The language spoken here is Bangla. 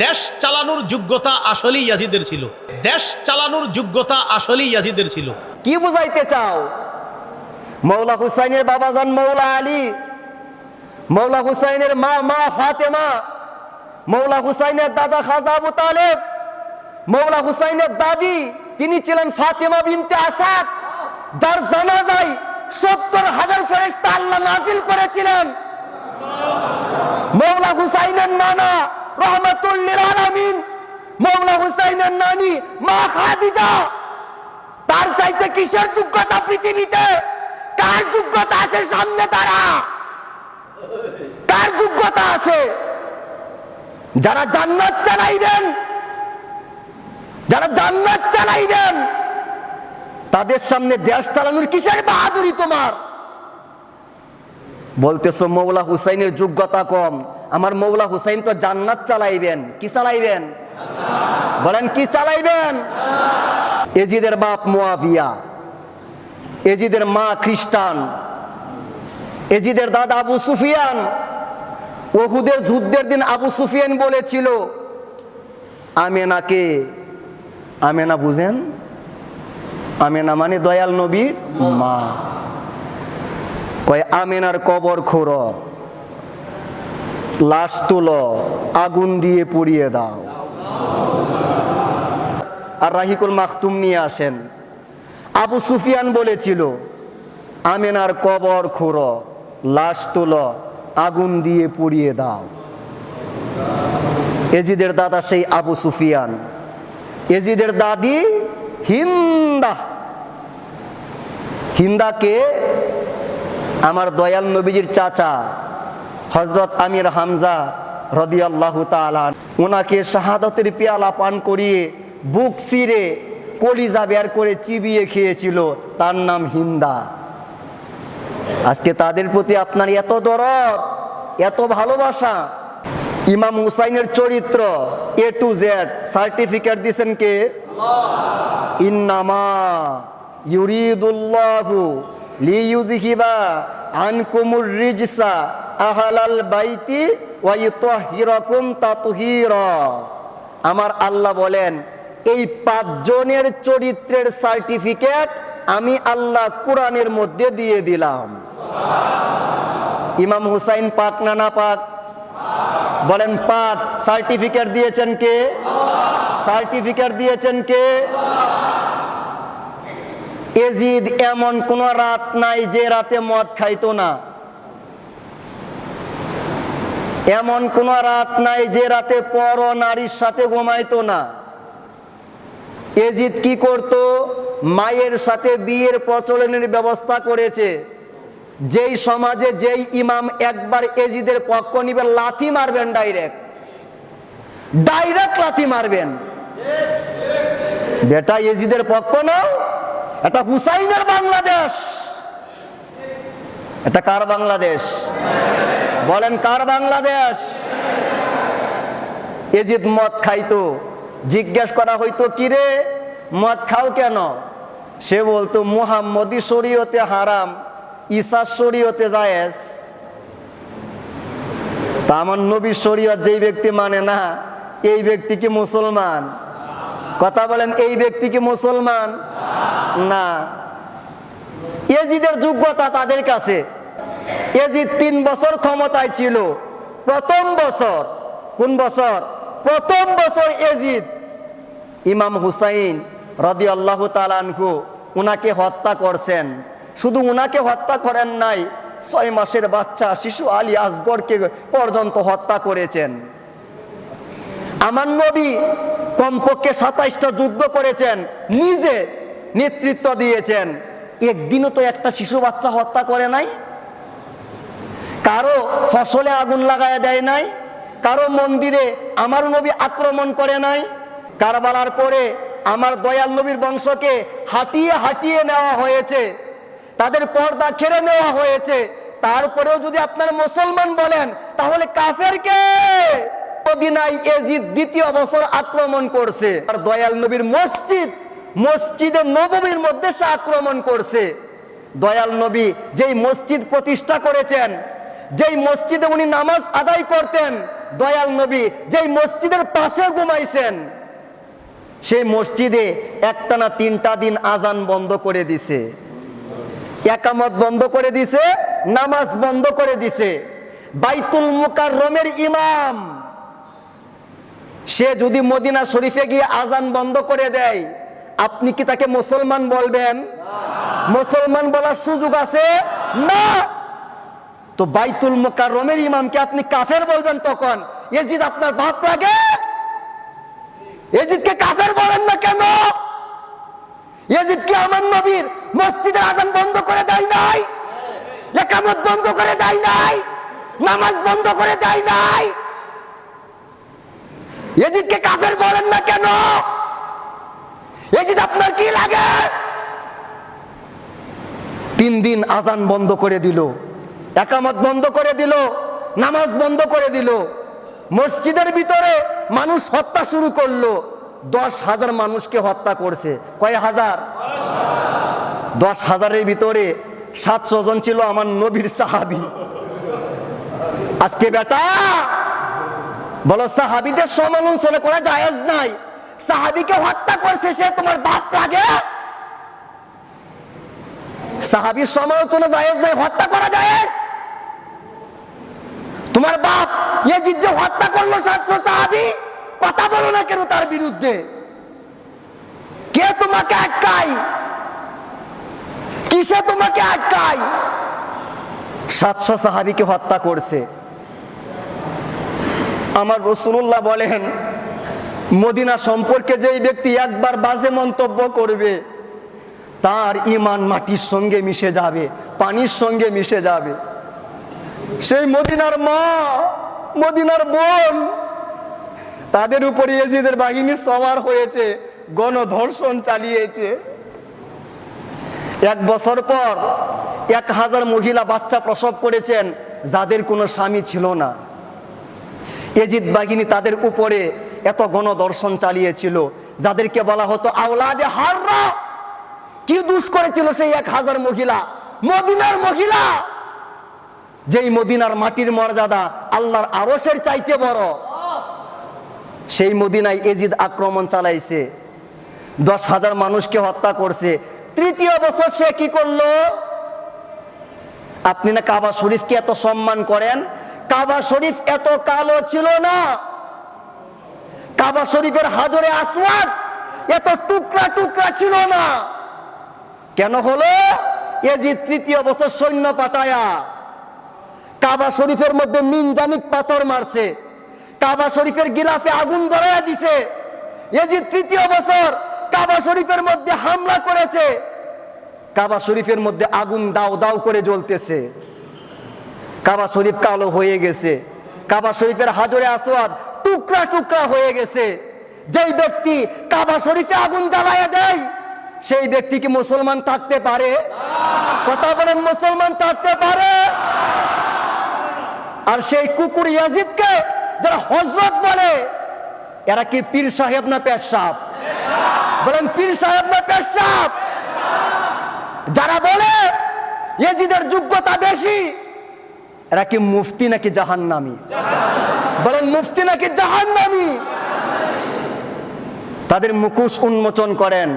দেশ চালানোর যোগ্যতা আসলেই ইয়াজিদের ছিল। দেশ চালানোর যোগ্যতা আসলেই ইয়াজিদের ছিল। কি বুঝাইতে চাও? মৌলা হুসাইনের বাবাজান মৌলা আলী, মৌলা হুসাইনের মা ফাতেমা, মৌলা হুসাইনের দাদা খাজা আবু তালেব, মৌলা হুসাইনের দাদি তিনি ছিলেন ফাতেমা বিনতে আসাদ, যার জানাজায় ৭০,০০০ ফেরেশতা আল্লাহ নাজিল করেছিলেন। মৌলা হুসাইনের নানা রহমাতুল লিল আলামিন, মৌলা হুসাইনের নানি মা খাদিজা, তার চাইতে কিসের যোগ্যতা পৃথিবীতে? কার যোগ্যতা আছে সামনে? তারা কার যোগ্যতা আছে? যারা জান্নাত চালাইবেন, যারা জান্নাত চালাইবেন, তাদের সামনে দেশ চালানোর কিসের বাহাদুরি তোমার? বলতেছো মৌলা হুসাইনের যোগ্যতা কম। আমার মৌলা হুসাইন তো জান্নাত চালাইবেন। কি চালাইবেন? বলেন কি চালাইবেন? এজিদের বাপ মুয়াবিয়া, এজিদের মা খ্রিস্টান, এজিদের দাদা আবু সুফিয়ান। উহুদের যুদ্ধের দিন আবু সুফিয়ান বলেছিল আমেনাকে, আমেনা বুঝেন? আমেনা মানে দয়াল নবীর মা। কয় আমেনার কবর খোঁড়ো, লাশ তুলো, আগুন দিয়ে পুড়িয়ে দাও। আর রাহিকুল মাখতুম নিয়ে আসেন। আবু সুফিয়ান বলেছিল আমেনার কবর খোঁড়ো, লাশ তুলো, আগুন দিয়ে পুড়িয়ে দাও। এজিদের দাদা সেই আবু সুফিয়ান। এজিদের দাদি হিন্দা। হিন্দাকে আমার দয়াল নবীজির চাচা হযরত আমির হামজা রাদিয়াল্লাহু তাআলা ওনাকে শাহাদাতের পেয়ালা পান করিয়ে বুক চিরে কলিজা বের করে চিবিয়ে খেয়েছিল। তার নাম হিন্দা। আজকে তাদের প্রতি আপনার এত দরদ, এত ভালোবাসা। ইমাম হুসাইনের চরিত্র A to Z সার্টিফিকেট দিয়েছেন কে? আল্লাহ। ইন্নামা ইউরিদুল্লাহু লিইউযহিবা আনকুমুর রিজসা আহলাল বাইতি ওয়া ইউতাহহিরাকুম তাতহীরা। আমার আল্লাহ বলেন এই ৫ জনের চরিত্রের সার্টিফিকেট আমি আল্লাহ কোরআনের মধ্যে দিয়ে দিলাম। ইমাম হুসাইন পাক না না পাক? বলেন পাক। সার্টিফিকেট দিয়েছেন কে? সার্টিফিকেট দিয়েছেন কে? এজিদ এমন কোন রাত নাই যে রাতে মদ খাইতো না। এমন কোন রাত নাই যে রাতে পর নারীর সাথে ঘুমাইতো না। এজিদ কি করত? মায়ের সাথে বিয়ের প্রচলনের ব্যবস্থা করেছে। যেই সমাজে যেই ইমাম একবার এজিদের পক্ষ নিবে লাথি মারবেন, ডাইরেক্ট লাথি মারবেন। বেটা এজিদের পক্ষ নাও, এটা হুসাইনের বাংলাদেশ। এটা কার বাংলাদেশ? বলেন কার বাংলাদেশ? এজিদ মদ খাইতো। জিজ্ঞেস করা হইতো কিরে মদ খাও কেন? সে বলতো মুহাম্মদী শরীয়তে হারাম, ঈসার শরীয়তে জায়েজ। তা আমার নবীর শরীয়ত যেই ব্যক্তি মানে না, এই ব্যক্তি কি মুসলমান? কথা বলেন, এই ব্যক্তি কি মুসলমান? না। এজিদের যোগ্যতা তাদের কাছে। এজিদ ৩ বছর ক্ষমতায় ছিল। প্রথম বছর, কোন বছর? প্রথম বছর এজিদ ইমাম হুসাইন রাদিয়াল্লাহু তাআলা আনহু উনাকে হত্যা করছেন। শুধু উনাকে হত্যা করেন নাই, ৬ মাসের বাচ্চা শিশু আলী আসগরকে পর্যন্ত হত্যা করেছেন। আমার নবী কমপক্ষে ২৭টা যুদ্ধ করেছেন, নিজে নেতৃত্ব দিয়েছেন। একদিনও তো একটা শিশু বাচ্চা হত্যা করে নাই। কারো ফসলে আগুন লাগায় দেয় নাই, কারো মন্দিরে আমার নবী আক্রমণ করে নাই। কারবালার পরে আমার দয়াল নবীর বংশকে হাঁটিয়ে হাঁটিয়ে নেওয়া হয়েছে, তাদের পর্দা কেড়ে নেওয়া হয়েছে। তারপরেও যদি আপনার মুসলমান বলেন, তাহলে কাফের কে? মদিনায় এজিদ ২য় বছর আক্রমণ করছে। আর দয়াল নবীর মসজিদে নববীর মধ্যে সে আক্রমণ করছে। দয়াল নবী যেই মসজিদ প্রতিষ্ঠা করেছেন, যেই মসজিদে উনি নামাজ আদায় করতেন, দয়াল নবী যেই মসজিদের পাশে ঘুমাইছেন, সেই মসজিদে একটানা 3টা দিন আজান বন্ধ করে দিছে, একামত বন্ধ করে দিছে, নামাজ বন্ধ করে দিছে। বাইতুল মুকাররমের ইমাম সে যদি মদিনা শরীফে গিয়ে আজান বন্ধ করে দেয়, আপনি কি তাকে মুসলমান বলবেন? মুসলমান বলার সুযোগ আছে না। তো বাইতুল মুকাররমের ইমামকে আপনি কাফের বলবেন তখন? ইয়াজিদ আপনার বাপ লাগে? ইয়াজিদকে কাফের বলেন না কেন? ইয়াজিদ কি আমার নবীর মসজিদের আজান বন্ধ করে দেয় নাই? ইকামত বন্ধ করে দেয় নাই? নামাজ বন্ধ করে দেয় নাই? ইয়াজিদকে কাফের বলেন না কেন? ইয়াজিদ আপনার কি লাগে? 3 দিন আজান বন্ধ করে দিল, একামত বন্ধ করে দিল, নামাজ বন্ধ করে দিল। মসজিদের ভিতরে মানুষ হত্যা শুরু করলো। 10,000 মানুষকে হত্যা করছে। কয় হাজার? 10,000-এর ভিতরে 700 জন ছিল আমার নবীর সাহাবী। আজকে বেটা বলো সাহাবীদের সমালোচনা করা জায়েজ নাই, সাহাবীকে হত্যা করছে সে তোমার বাপ লাগে? সাহাবীর সমালোচনা জায়েজ নাই, হত্যা করা জায়েজ। তোমার বাপ ইয়াজিদ যে হত্যা করলো 700 সাহাবী, কথা বলো না কেন তার বিরুদ্ধে? কে তোমাকে আটকায়? কিসে তোমাকে আটকায়? 700 সাহাবীকে হত্যা করছে। আমার রাসূলুল্লাহ বলেন, মদিনা সম্পর্কে যেই ব্যক্তি একবার বাজে মন্তব্য করবে, তার ঈমান মাটির সঙ্গে মিশে যাবে, পানির সঙ্গে মিশে যাবে। সেই মদিনার মা, মদিনার বোন, তাদের উপরে ইয়াজিদের বাহিনী সওয়ার হয়েছে, গণধর্ষণ চালিয়েছে। 1 বছর পর 1000 মহিলা বাচ্চা প্রসব করেছেন যাদের কোনো স্বামী ছিল না। ইয়াজিদ বাহিনী তাদের উপরে এত গণধর্ষণ চালিয়েছিল, যাদেরকে বলা হতো আওলাদে হাররা। কি দোষ করেছিল সেই 1000 মহিলা? মদিনার মহিলা, যেই মদিনার মাটির মর্যাদা আল্লাহর আরশের চাইতে বড়, সেই মদিনায় ইয়াজিদ আক্রমণ চালাইছে, 10,000 মানুষকে হত্যা করছে। 3য় বছর সে কি করলো? আপনি না কাবা শরীফকে এত সম্মান করেন, কাবা শরীফ এত কালো ছিল না। কাবা শরীফের হাজরে আসওয়াদ এত টুকরা টুকরা ছিল না। কেন হলো? ইয়াজিদ 3য় বছর সৈন্য পাঠায়া কাবা শরীফের মধ্যে মিনজানিক পাথর মারছে, কাবা শরীফের গিলাফে আগুন ধরাইয়া দিছে। ইয়াজিদ 3য় বছর কাবা শরীফের মধ্যে হামলা করেছে, কাবা শরীফের মধ্যে আগুন দাও দাও করে জ্বলতেছে, কাবা শরীফ কালো হয়ে গেছে, কাবা শরীফের হাজরে আসওয়াদ টুকরা টুকরা হয়ে গেছে। যেই ব্যক্তি কাবা শরীফে আগুন জ্বালায়া দেয়, সেই ব্যক্তি কি মুসলমান থাকতে পারে? কথা বলেন, মুসলমান থাকতে পারে? আর সেই কুকুর ইয়াজিদকে যারা হযরত বলে, এরা কি পীর সাহেব না পেশাব? বলেন, পীর সাহেব না পেশাব? যারা বলে ইয়াজিদের যোগ্যতা বেশি, এরা কি মুফতি নাকি জাহান্নামী? বলেন, মুফতি নাকি জাহান্নামী? তাদের মুখোশ উন্মোচন করেন।